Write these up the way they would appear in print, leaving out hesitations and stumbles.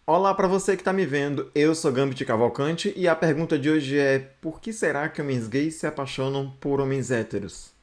Olá para você que está me vendo, eu sou Gambit Cavalcante e a pergunta de hoje é: por que será que homens gays se apaixonam por homens héteros?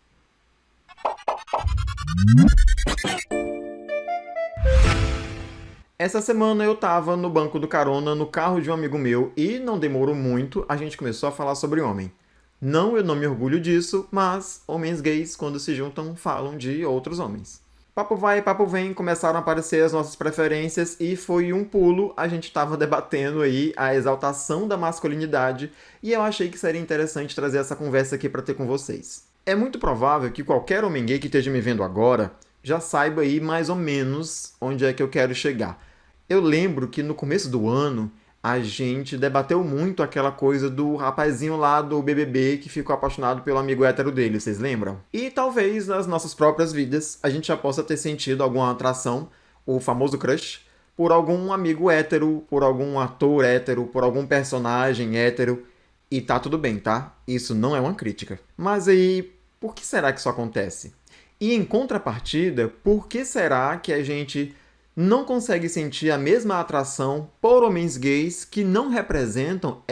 Essa semana eu tava no banco do carona no carro de um amigo meu e não demorou muito, a gente começou a falar sobre homem. Não, eu não me orgulho disso, mas homens gays, quando se juntam, falam de outros homens. Papo vai, papo vem, começaram a aparecer as nossas preferências e foi um pulo, a gente estava debatendo aí a exaltação da masculinidade e eu achei que seria interessante trazer essa conversa aqui para ter com vocês. É muito provável que qualquer homem gay que esteja me vendo agora já saiba aí mais ou menos onde é que eu quero chegar. Eu lembro que no começo do ano a gente debateu muito aquela coisa do rapazinho lá do BBB que ficou apaixonado pelo amigo hétero dele, vocês lembram? E talvez nas nossas próprias vidas a gente já possa ter sentido alguma atração, o famoso crush, por algum amigo hétero, por algum ator hétero, por algum personagem hétero. E tá tudo bem, tá? Isso não é uma crítica. Mas aí, por que será que isso acontece? E em contrapartida, por que será que a gente não consegue sentir a mesma atração por homens gays que não representam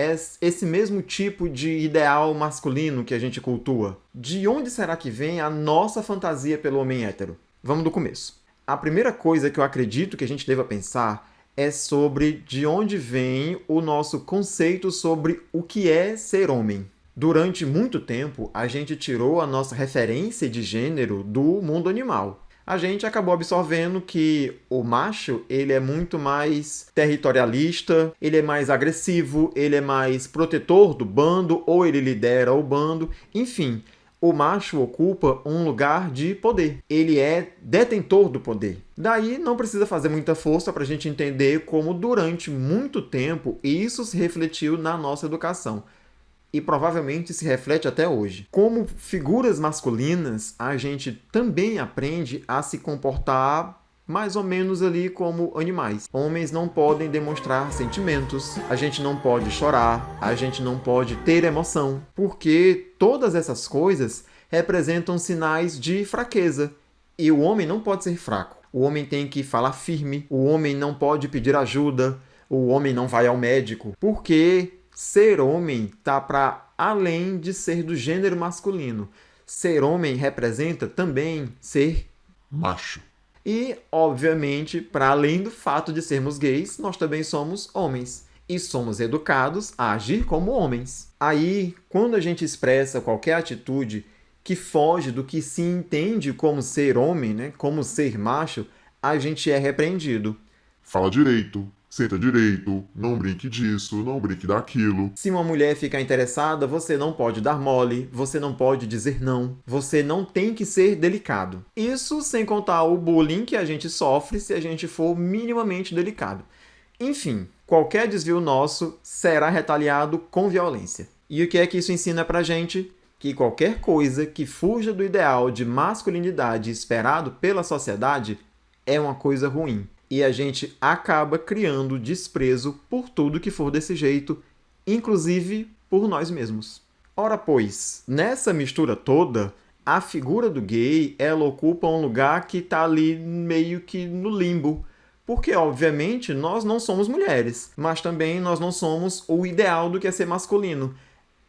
esse mesmo tipo de ideal masculino que a gente cultua? De onde será que vem a nossa fantasia pelo homem hétero? Vamos do começo. A primeira coisa que eu acredito que a gente deva pensar é sobre de onde vem o nosso conceito sobre o que é ser homem. Durante muito tempo, a gente tirou a nossa referência de gênero do mundo animal. A gente acabou absorvendo que o macho ele é muito mais territorialista, ele é mais agressivo, ele é mais protetor do bando, ou ele lidera o bando, enfim. O macho ocupa um lugar de poder. Ele é detentor do poder. Daí não precisa fazer muita força para a gente entender como durante muito tempo isso se refletiu na nossa educação. E provavelmente se reflete até hoje. Como figuras masculinas, a gente também aprende a se comportar mais ou menos ali como animais. Homens não podem demonstrar sentimentos, a gente não pode chorar, a gente não pode ter emoção, porque todas essas coisas representam sinais de fraqueza. E o homem não pode ser fraco. O homem tem que falar firme, o homem não pode pedir ajuda, o homem não vai ao médico, porque ser homem está para além de ser do gênero masculino. Ser homem representa também ser Macho. e, obviamente, para além do fato de sermos gays, nós também somos homens. E somos educados a agir como homens. Aí, quando a gente expressa qualquer atitude que foge do que se entende como ser homem, né, como ser macho, a gente é repreendido. Fala direito, senta direito, não brinque disso, não brinque daquilo. Se uma mulher ficar interessada, você não pode dar mole, você não pode dizer não, você não tem que ser delicado. Isso sem contar o bullying que a gente sofre se a gente for minimamente delicado. Enfim, qualquer desvio nosso será retaliado com violência. E o que é que isso ensina pra gente? Que qualquer coisa que fuja do ideal de masculinidade esperado pela sociedade é uma coisa ruim. E a gente acaba criando desprezo por tudo que for desse jeito, inclusive por nós mesmos. Ora pois, nessa mistura toda, a figura do gay, ela ocupa um lugar que está ali meio que no limbo. Porque, obviamente, nós não somos mulheres, mas também nós não somos o ideal do que é ser masculino.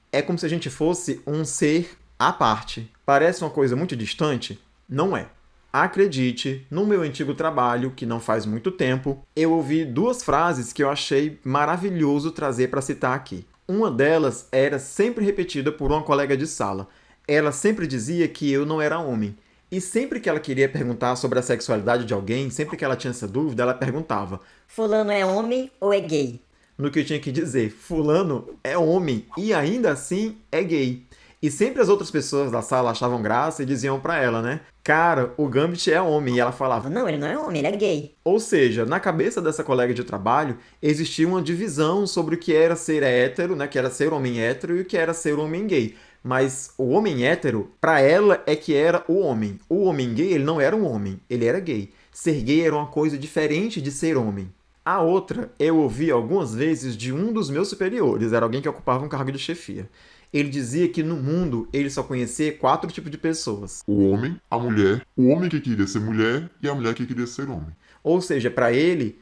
É como se a gente fosse um ser à parte. Parece uma coisa muito distante? Não é. Acredite, no meu antigo trabalho, que não faz muito tempo, eu ouvi duas frases que eu achei maravilhoso trazer para citar aqui. Uma delas era sempre repetida por uma colega de sala. Ela sempre dizia que eu não era homem. E sempre que ela queria perguntar sobre a sexualidade de alguém, sempre que ela tinha essa dúvida, ela perguntava: Fulano é homem ou é gay? no que eu tinha que dizer, fulano é homem e ainda assim é gay. E sempre as outras pessoas da sala achavam graça e diziam pra ela, né? Cara, o Gambit é homem. E ela falava. Não, ele não é homem, ele é gay. Ou seja, na cabeça dessa colega de trabalho, existia uma divisão sobre o que era ser hétero, né? Que era ser homem hétero e o que era ser homem gay. Mas o homem hétero, pra ela, é que era o homem. O homem gay, ele não era um homem, ele era gay. Ser gay era uma coisa diferente de ser homem. A outra, eu ouvi algumas vezes de um dos meus superiores, era alguém que ocupava um cargo de chefia. Ele dizia que no mundo ele só conhecia 4 tipos de pessoas. O homem, o homem que queria ser mulher e a mulher que queria ser homem. Ou seja, para ele,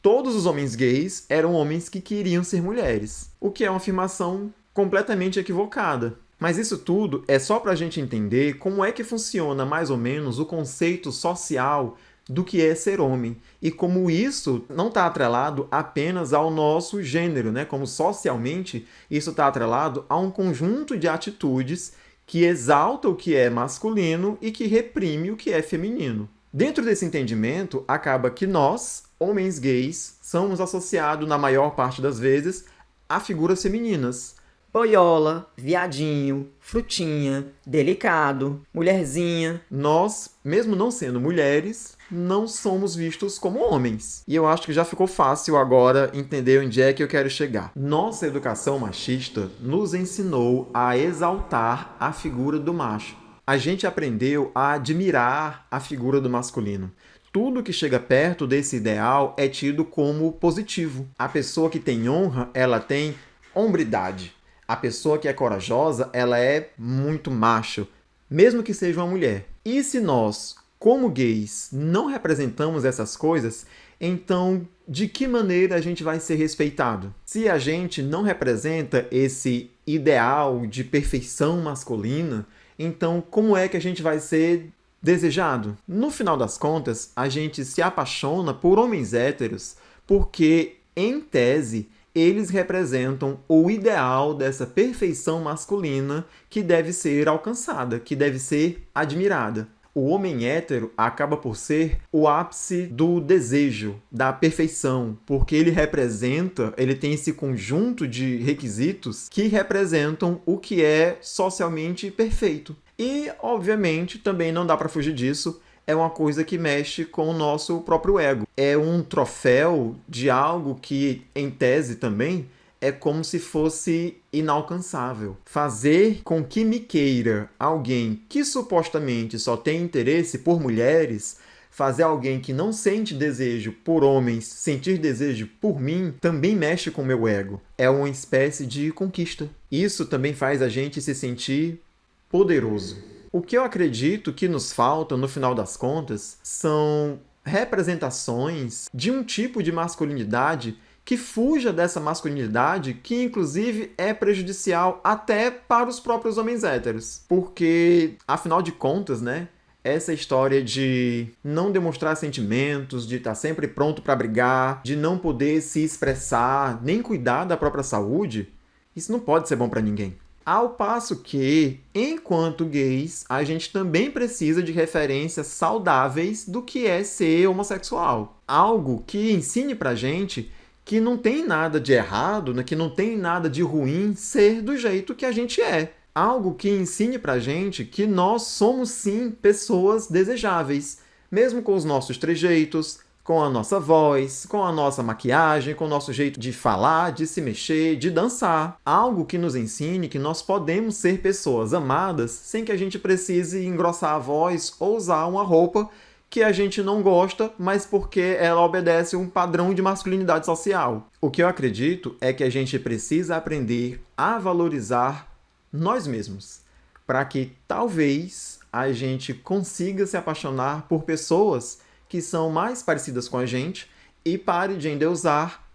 todos os homens gays eram homens que queriam ser mulheres, o que é uma afirmação completamente equivocada. Mas isso tudo é só para a gente entender como é que funciona mais ou menos o conceito social do que é ser homem e como isso não está atrelado apenas ao nosso gênero, né? Como socialmente isso está atrelado a um conjunto de atitudes que exalta o que é masculino e que reprime o que é feminino. Dentro desse entendimento, acaba que nós, homens gays, somos associados, na maior parte das vezes, a figuras femininas. Boiola, viadinho, frutinha, delicado, mulherzinha. Nós, mesmo não sendo mulheres, não somos vistos como homens. E eu acho que já ficou fácil agora entender onde é que eu quero chegar. Nossa educação machista nos ensinou a exaltar a figura do macho. A gente aprendeu a admirar a figura do masculino. Tudo que chega perto desse ideal é tido como positivo. A pessoa que tem honra, ela tem hombridade. A pessoa que é corajosa, ela é muito macho, mesmo que seja uma mulher. E se nós, como gays, não representamos essas coisas, então de que maneira a gente vai ser respeitado? Se a gente não representa esse ideal de perfeição masculina, então como é que a gente vai ser desejado? No final das contas, a gente se apaixona por homens héteros porque, em tese, eles representam o ideal dessa perfeição masculina que deve ser alcançada, que deve ser admirada. O homem hétero acaba por ser o ápice do desejo, da perfeição, porque ele tem esse conjunto de requisitos que representam o que é socialmente perfeito. E, obviamente, também não dá para fugir disso, é uma coisa que mexe com o nosso próprio ego. É um troféu de algo que, em tese também, é como se fosse inalcançável. Fazer com que me queira alguém que supostamente só tem interesse por mulheres, fazer alguém que não sente desejo por homens sentir desejo por mim, também mexe com o meu ego. É uma espécie de conquista. Isso também faz a gente se sentir poderoso. O que eu acredito que nos falta, no final das contas, são representações de um tipo de masculinidade que fuja dessa masculinidade que, inclusive, é prejudicial até para os próprios homens héteros. Porque, afinal de contas, né, essa história de não demonstrar sentimentos, de estar sempre pronto para brigar, de não poder se expressar, nem cuidar da própria saúde, isso não pode ser bom para ninguém. Ao passo que, enquanto gays, a gente também precisa de referências saudáveis do que é ser homossexual. Algo que ensine pra gente que não tem nada de errado, que não tem nada de ruim ser do jeito que a gente é. Algo que ensine pra gente que nós somos sim pessoas desejáveis, mesmo com os nossos trejeitos, com a nossa voz, com a nossa maquiagem, com o nosso jeito de falar, de se mexer, de dançar. Algo que nos ensine que nós podemos ser pessoas amadas sem que a gente precise engrossar a voz ou usar uma roupa que a gente não gosta, mas porque ela obedece um padrão de masculinidade social. O que eu acredito é que a gente precisa aprender a valorizar nós mesmos, para que talvez a gente consiga se apaixonar por pessoas que são mais parecidas com a gente e pare de endeusar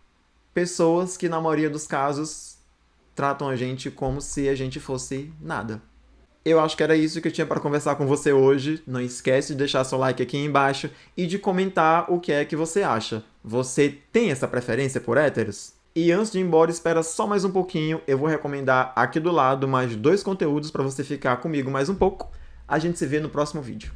pessoas que, na maioria dos casos, tratam a gente como se a gente fosse nada. Eu acho que era isso que eu tinha para conversar com você hoje. Não esquece de deixar seu like aqui embaixo e de comentar o que é que você acha. Você tem essa preferência por héteros? E antes de ir embora, espera só mais um pouquinho. Eu vou recomendar aqui do lado mais 2 conteúdos para você ficar comigo mais um pouco. A gente se vê no próximo vídeo.